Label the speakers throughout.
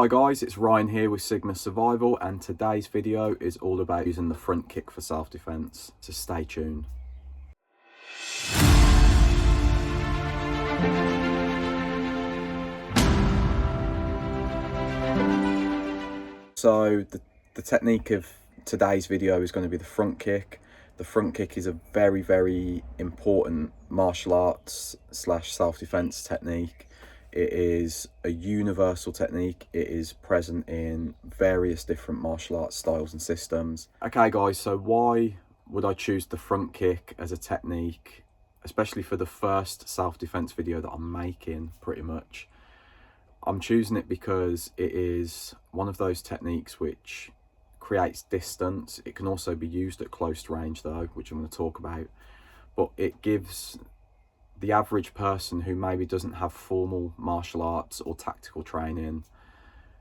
Speaker 1: Hi guys, it's Ryan here with Sigma Survival, and today's video is all about using the front kick for self-defense, so stay tuned. So the technique of today's video is going to be the front kick. The front kick is a very, very important martial arts / self-defense technique. It is a universal technique. It is present in various different martial arts styles and systems. Okay guys, so why would I choose the front kick as a technique, especially for the first self-defense video that I'm making, pretty much? I'm choosing it because it is one of those techniques which creates distance. It can also be used at close range though, which I'm going to talk about, but it gives the average person who maybe doesn't have formal martial arts or tactical training,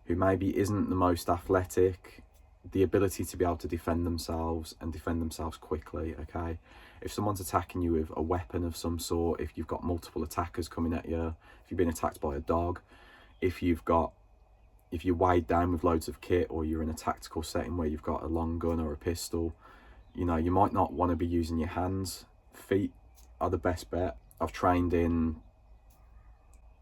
Speaker 1: who maybe isn't the most athletic, the ability to be able to defend themselves and defend themselves quickly. Okay, if someone's attacking you with a weapon of some sort, if you've got multiple attackers coming at you, if you've been attacked by a dog, if you're weighed down with loads of kit, or you're in a tactical setting where you've got a long gun or a pistol, you know, you might not want to be using your hands. Feet are the best bet. I've trained in,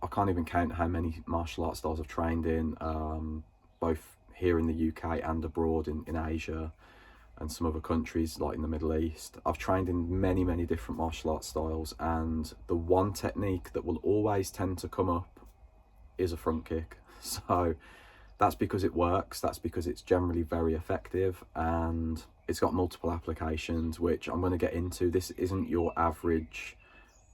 Speaker 1: I can't even count how many martial arts styles I've trained in, both here in the UK and abroad in Asia and some other countries like in the Middle East. I've trained in many, many different martial arts styles, and the one technique that will always tend to come up is a front kick. So that's because it works, that's because it's generally very effective, and it's got multiple applications which I'm going to get into. This isn't your average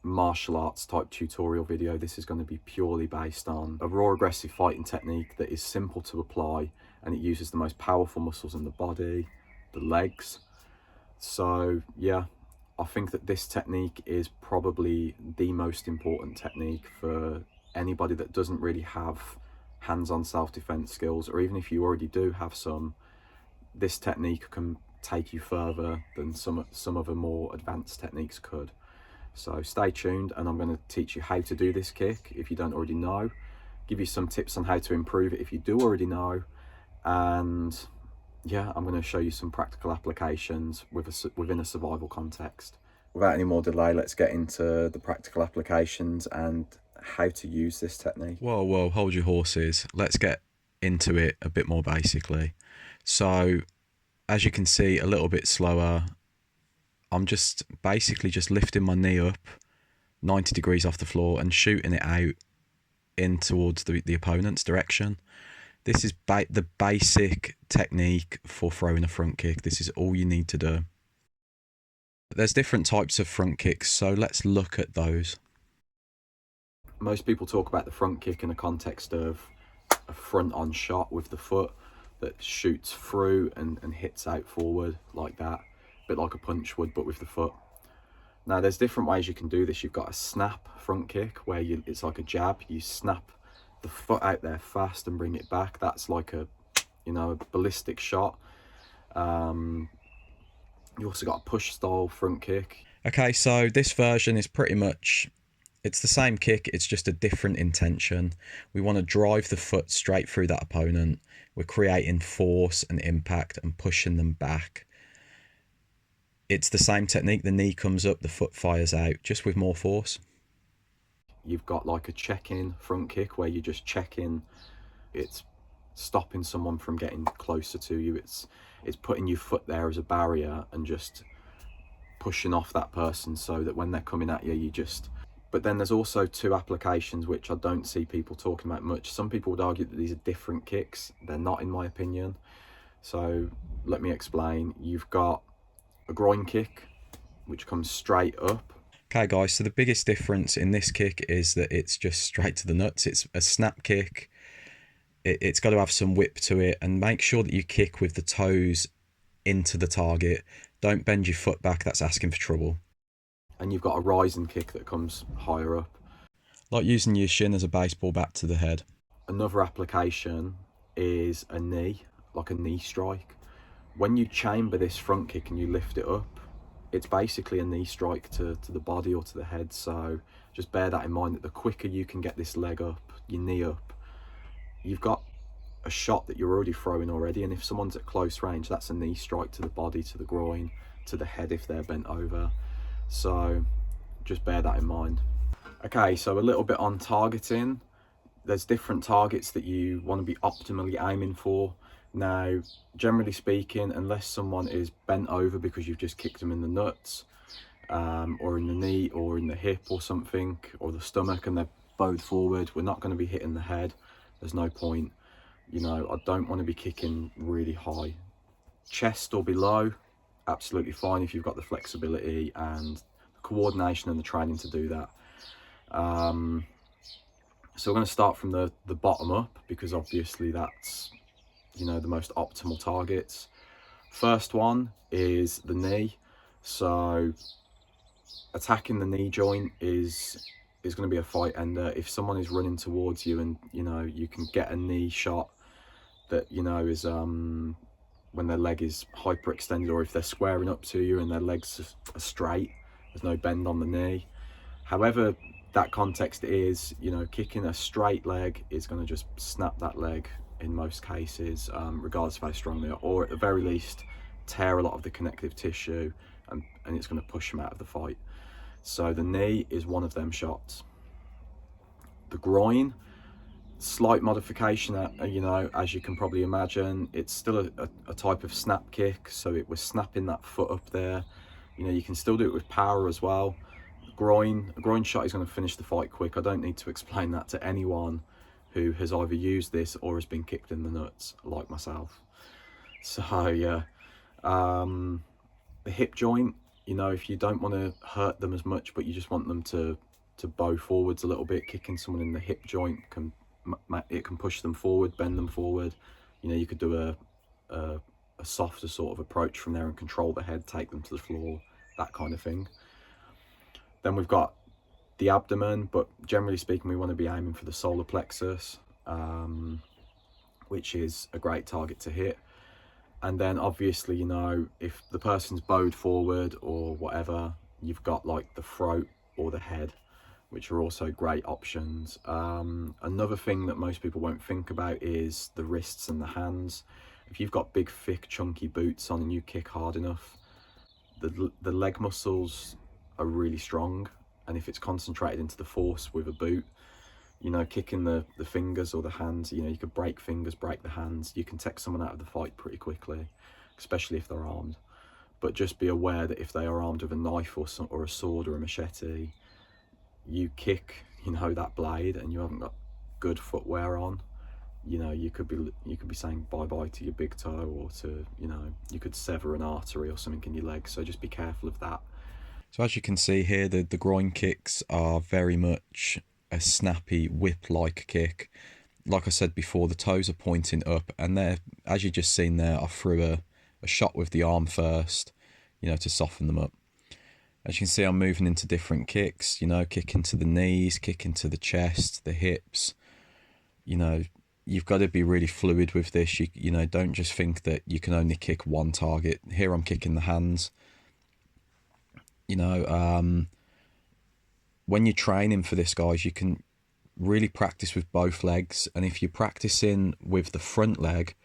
Speaker 1: martial arts type tutorial video. This is going to be purely based on a raw aggressive fighting technique that is simple to apply, and it uses the most powerful muscles in the body, the legs. So yeah, I think that this technique is probably the most important technique for anybody that doesn't really have hands-on self-defense skills, or even if you already do have some, this technique can take you further than some other more advanced techniques could. So stay tuned, and I'm going to teach you how to do this kick if you don't already know, give you some tips on how to improve it if you do already know, and yeah, I'm going to show you some practical applications within a survival context. Without any more delay, let's get into the practical applications and how to use this technique.
Speaker 2: Whoa, hold your horses. Let's get into it a bit more basically. So as you can see, a little bit slower, I'm just basically just lifting my knee up 90 degrees off the floor and shooting it out in towards the opponent's direction. This is the basic technique for throwing a front kick. This is all you need to do. There's different types of front kicks, so let's look at those.
Speaker 1: Most people talk about the front kick in the context of a front-on shot with the foot that shoots through and hits out forward like that, a bit like a punch would, but with the foot. Now there's different ways you can do this. You've got a snap front kick where it's like a jab. You snap the foot out there fast and bring it back. That's like a ballistic shot. You also got a push style front kick.
Speaker 2: Okay, so this version is pretty much, it's the same kick, it's just a different intention. We want to drive the foot straight through that opponent. We're creating force and impact and pushing them back. It's the same technique. The knee comes up, the foot fires out, just with more force.
Speaker 1: You've got like a check-in front kick where you just check in. It's stopping someone from getting closer to you. It's putting your foot there as a barrier and just pushing off that person so that when they're coming at you, But then there's also two applications which I don't see people talking about much. Some people would argue that these are different kicks. They're not, in my opinion. So let me explain. You've got a groin kick, which comes straight up.
Speaker 2: Okay guys, so the biggest difference in this kick is that it's just straight to the nuts. It's a snap kick. It's got to have some whip to it, and make sure that you kick with the toes into the target. Don't bend your foot back, that's asking for trouble.
Speaker 1: And you've got a rising kick that comes higher up.
Speaker 2: Like using your shin as a baseball bat to the head.
Speaker 1: Another application is a knee, like a knee strike. When you chamber this front kick and you lift it up, it's basically a knee strike to the body or to the head. So just bear that in mind, that the quicker you can get this leg up, your knee up, you've got a shot that you're already throwing already, and if someone's at close range, that's a knee strike to the body, to the groin, to the head if they're bent over. So just bear that in mind. Okay, so a little bit on targeting. There's different targets that you want to be optimally aiming for. Now, generally speaking, unless someone is bent over because you've just kicked them in the nuts, or in the knee or in the hip or something, or the stomach, and they're bowed forward, we're not going to be hitting the head. There's no point. You know, I don't want to be kicking really high. Chest or below, absolutely fine if you've got the flexibility and the coordination and the training to do that. So we're going to start from the bottom up, because obviously that's, you know, the most optimal targets. First one is the knee. So attacking the knee joint is going to be a fight ender. If someone is running towards you and, you know, you can get a knee shot that, you know, is when their leg is hyperextended, or if they're squaring up to you and their legs are straight, there's no bend on the knee. However that context is, you know, kicking a straight leg is going to just snap that leg in most cases, regardless of how strong they are, or at the very least tear a lot of the connective tissue, and it's going to push them out of the fight. So the knee is one of them shots. The groin, slight modification, you know, as you can probably imagine. It's still a type of snap kick, so it was snapping that foot up there. You know, you can still do it with power as well. A groin shot is going to finish the fight quick. I don't need to explain that to anyone who has either used this or has been kicked in the nuts like myself. So yeah, the hip joint, you know, if you don't want to hurt them as much, but you just want them to bow forwards a little bit, kicking someone in the hip joint can push them forward, bend them forward. You know, you could do a softer sort of approach from there and control the head, take them to the floor, that kind of thing. Then we've got the abdomen, but generally speaking, we want to be aiming for the solar plexus, which is a great target to hit. And then obviously, you know, if the person's bowed forward or whatever, you've got like the throat or the head, which are also great options. Another thing that most people won't think about is the wrists and the hands. If you've got big, thick, chunky boots on and you kick hard enough, the leg muscles are really strong. And if it's concentrated into the force with a boot, you know, kicking the fingers or the hands, you know, you could break fingers, break the hands. You can take someone out of the fight pretty quickly, especially if they're armed. But just be aware that if they are armed with a knife or a sword or a machete, you kick, you know, that blade and you haven't got good footwear on, you know, you could be saying bye-bye to your big toe, or to, you know, you could sever an artery or something in your leg. So just be careful of that.
Speaker 2: So as you can see here, the groin kicks are very much a snappy whip-like kick. Like I said before, the toes are pointing up, and there, as you just seen there, I threw a shot with the arm first, you know, to soften them up. As you can see, I'm moving into different kicks, you know, kicking to the knees, kicking to the chest, the hips. You know, you've got to be really fluid with this. You know, don't just think that you can only kick one target. Here I'm kicking the hands. You know, when you're training for this, guys, you can really practice with both legs. And if you're practicing with the front leg,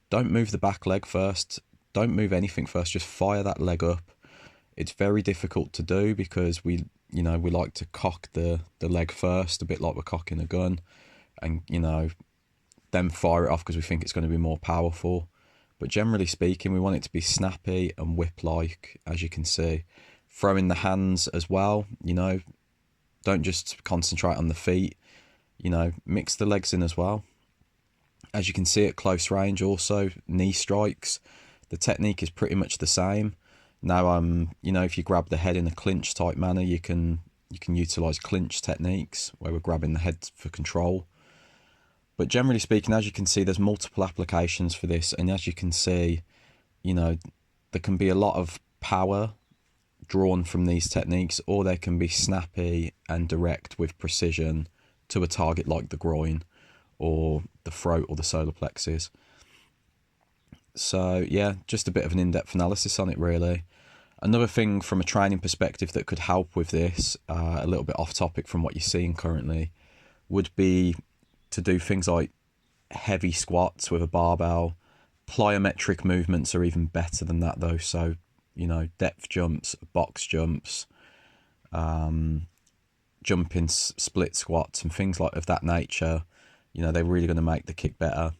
Speaker 2: don't move the back leg first. Don't move anything first. Just fire that leg up. It's very difficult to do because we like to cock the leg first, a bit like we're cocking a gun, and, you know, then fire it off because we think it's going to be more powerful. But generally speaking, we want it to be snappy and whip-like, as you can see. Throwing the hands as well, you know, don't just concentrate on the feet, you know, mix the legs in as well. As you can see at close range also, knee strikes, the technique is pretty much the same. Now, you know, if you grab the head in a clinch type manner, you can utilize clinch techniques where we're grabbing the head for control. But generally speaking, as you can see, there's multiple applications for this. And as you can see, you know, there can be a lot of power drawn from these techniques, or they can be snappy and direct with precision to a target like the groin or the throat or the solar plexus. So yeah, just a bit of an in-depth analysis on it really. Another thing from a training perspective that could help with this, a little bit off topic from what you're seeing currently, would be to do things like heavy squats with a barbell. Plyometric movements are even better than that though. So, you know, depth jumps, box jumps, jumping split squats and things like of that nature. You know, they're really going to make the kick better.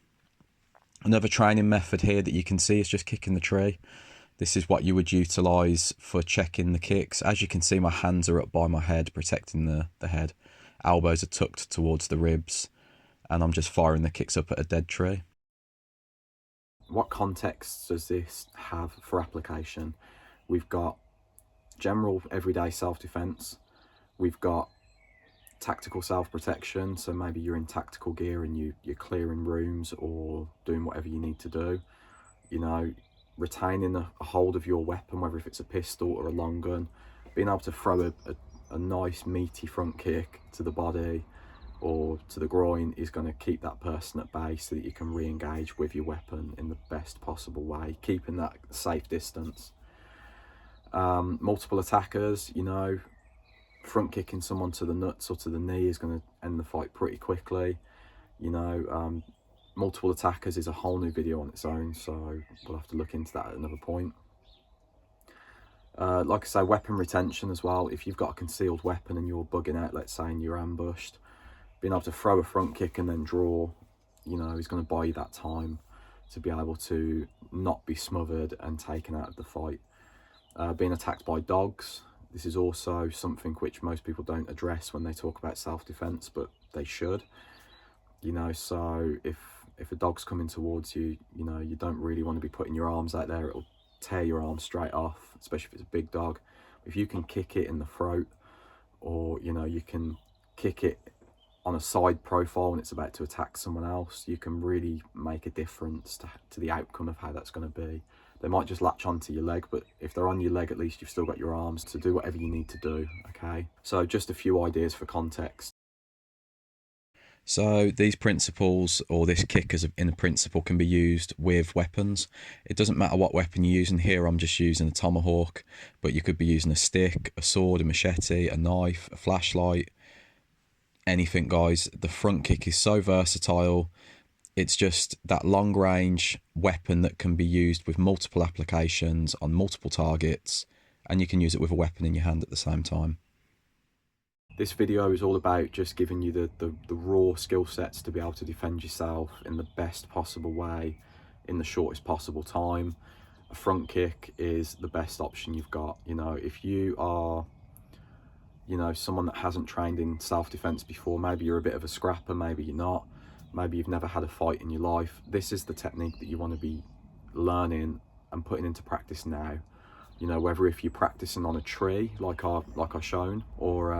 Speaker 2: Another training method here that you can see is just kicking the tree. This is what you would utilise for checking the kicks. As you can see, my hands are up by my head, protecting the head. Elbows are tucked towards the ribs, and I'm just firing the kicks up at a dead tree.
Speaker 1: What context does this have for application? We've got general everyday self-defense. We've got tactical self-protection, so maybe you're in tactical gear and you're clearing rooms or doing whatever you need to do. You know, retaining a hold of your weapon, whether if it's a pistol or a long gun, being able to throw a nice meaty front kick to the body or to the groin is going to keep that person at bay so that you can re-engage with your weapon in the best possible way, keeping that safe distance. Multiple attackers, you know, front kicking someone to the nuts or to the knee is going to end the fight pretty quickly. You know, multiple attackers is a whole new video on its own, so we'll have to look into that at another point. Like I say, weapon retention as well. If you've got a concealed weapon and you're bugging out, let's say, and you're ambushed, being able to throw a front kick and then draw, you know, is going to buy you that time to be able to not be smothered and taken out of the fight. Being attacked by dogs, this is also something which most people don't address when they talk about self-defense, but they should. You know, so if a dog's coming towards you, you know, you don't really want to be putting your arms out there. It'll tear your arm straight off, especially if it's a big dog. If you can kick it in the throat, or, you know, you can kick it on a side profile when it's about to attack someone else, you can really make a difference to the outcome of how that's going to be. They might just latch onto your leg, but if they're on your leg, at least you've still got your arms to do whatever you need to do, okay? So just a few ideas for context.
Speaker 2: So these principles, or this kick as in a principle, can be used with weapons. It doesn't matter what weapon you're using. Here I'm just using a tomahawk, but you could be using a stick, a sword, a machete, a knife, a flashlight, anything, guys. The front kick is so versatile. It's just that long range weapon that can be used with multiple applications on multiple targets, and you can use it with a weapon in your hand at the same time.
Speaker 1: This video is all about just giving you the raw skill sets to be able to defend yourself in the best possible way, in the shortest possible time. A front kick is the best option you've got. You know, if you are, you know, someone that hasn't trained in self-defense before, maybe you're a bit of a scrapper, maybe you're not, maybe you've never had a fight in your life, this is the technique that you want to be learning and putting into practice now. You know, whether if you're practicing on a tree, like I've shown, or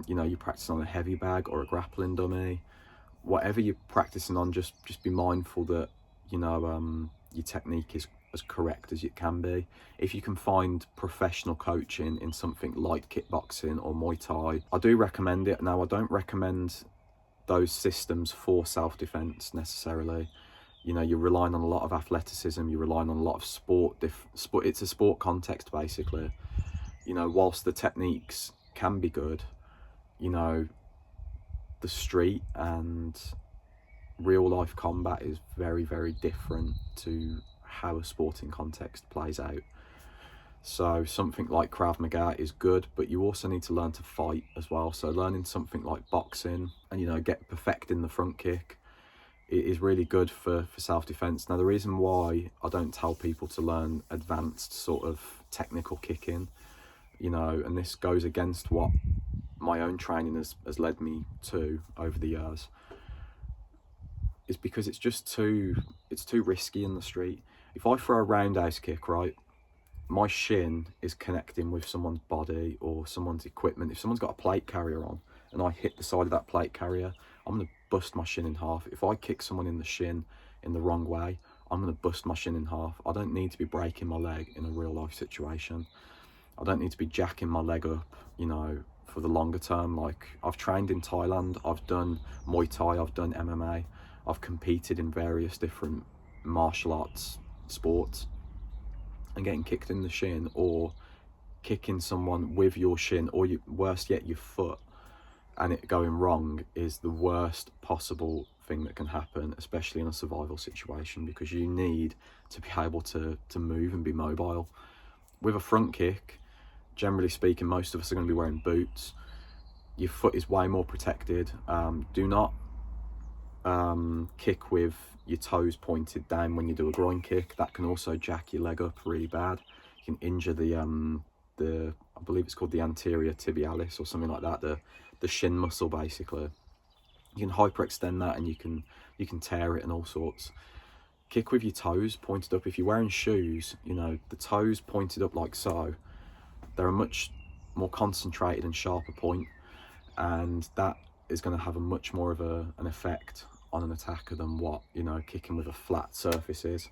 Speaker 1: you know, you're practicing on a heavy bag or a grappling dummy, whatever you're practicing on, just be mindful that, you know, your technique is as correct as it can be. If you can find professional coaching in something like kickboxing or Muay Thai, I do recommend it. Now, I don't recommend those systems for self-defense necessarily. You know, you're relying on a lot of athleticism, you're relying on a lot of sport, it's a sport context basically. You know, whilst the techniques can be good, you know, the street and real life combat is very, very different to how a sporting context plays out. So something like Krav Maga is good, but you also need to learn to fight as well. So learning something like boxing and, you know, perfecting the front kick, it is really good for self-defense. Now, the reason why I don't tell people to learn advanced sort of technical kicking, you know, and this goes against what my own training has led me to over the years, is because it's too risky in the street. If I throw a roundhouse kick, right, my shin is connecting with someone's body or someone's equipment. If someone's got a plate carrier on and I hit the side of that plate carrier, I'm going to bust my shin in half. If I kick someone in the shin in the wrong way, I'm going to bust my shin in half. I don't need to be breaking my leg in a real life situation. I don't need to be jacking my leg up, you know, for the longer term. Like, I've trained in Thailand, I've done Muay Thai, I've done MMA, I've competed in various different martial arts sports, and getting kicked in the shin or kicking someone with your shin, or worse yet, your foot, and it going wrong is the worst possible thing that can happen, especially in a survival situation, because you need to be able to move and be mobile. With a front kick, generally speaking, most of us are going to be wearing boots. Your foot is way more protected. Do not kick with your toes pointed down when you do a groin kick. That can also jack your leg up really bad. You can injure the I believe it's called the anterior tibialis or something like that, the shin muscle basically. You can hyperextend that and you can tear it and all sorts. Kick with your toes pointed up. If you're wearing shoes, you know, the toes pointed up like so, they're a much more concentrated and sharper point, and that is going to have a much more of an effect on an attacker than what, you know, kicking with a flat surface is.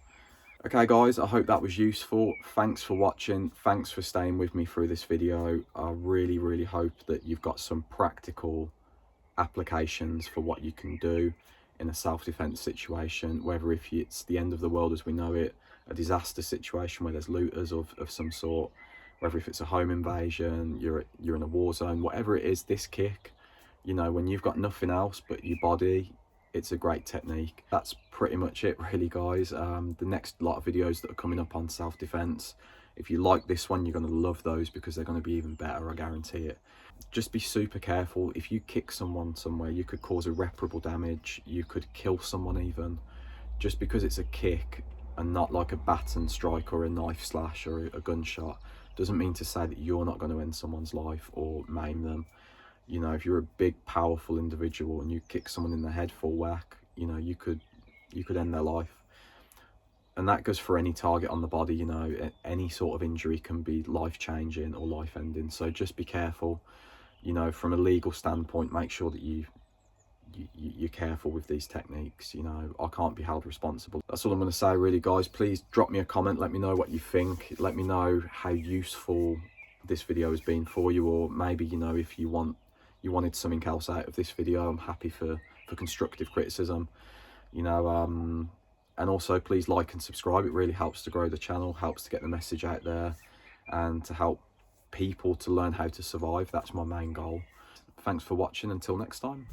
Speaker 1: Okay guys, I hope that was useful. Thanks for watching. Thanks for staying with me through this video. I really hope that you've got some practical applications for what you can do in a self-defense situation, whether if it's the end of the world as we know it, a disaster situation where there's looters of some sort, whether if it's a home invasion, you're in a war zone, whatever it is, this kick, you know, when you've got nothing else but your body, it's a great technique. That's pretty much it really, guys. The next lot of videos that are coming up on self-defense, if you like this one, you're going to love those because they're going to be even better, I guarantee it. Just be super careful. If you kick someone somewhere, you could cause irreparable damage. You could kill someone even. Just because it's a kick and not like a baton strike or a knife slash or a gunshot doesn't mean to say that you're not going to end someone's life or maim them. You know, if you're a big, powerful individual and you kick someone in the head full whack, you know, you could end their life. And that goes for any target on the body, you know, any sort of injury can be life-changing or life-ending. So just be careful, you know, from a legal standpoint, make sure that you're careful with these techniques. You know, I can't be held responsible. That's all I'm going to say really, guys. Please drop me a comment, let me know what you think, let me know how useful this video has been for you, or maybe, you know, if you wanted something else out of this video. I'm happy for constructive criticism, you know. And also please like and subscribe. It really helps to grow the channel, helps to get the message out there and to help people to learn how to survive. That's my main goal. Thanks for watching. Until next time.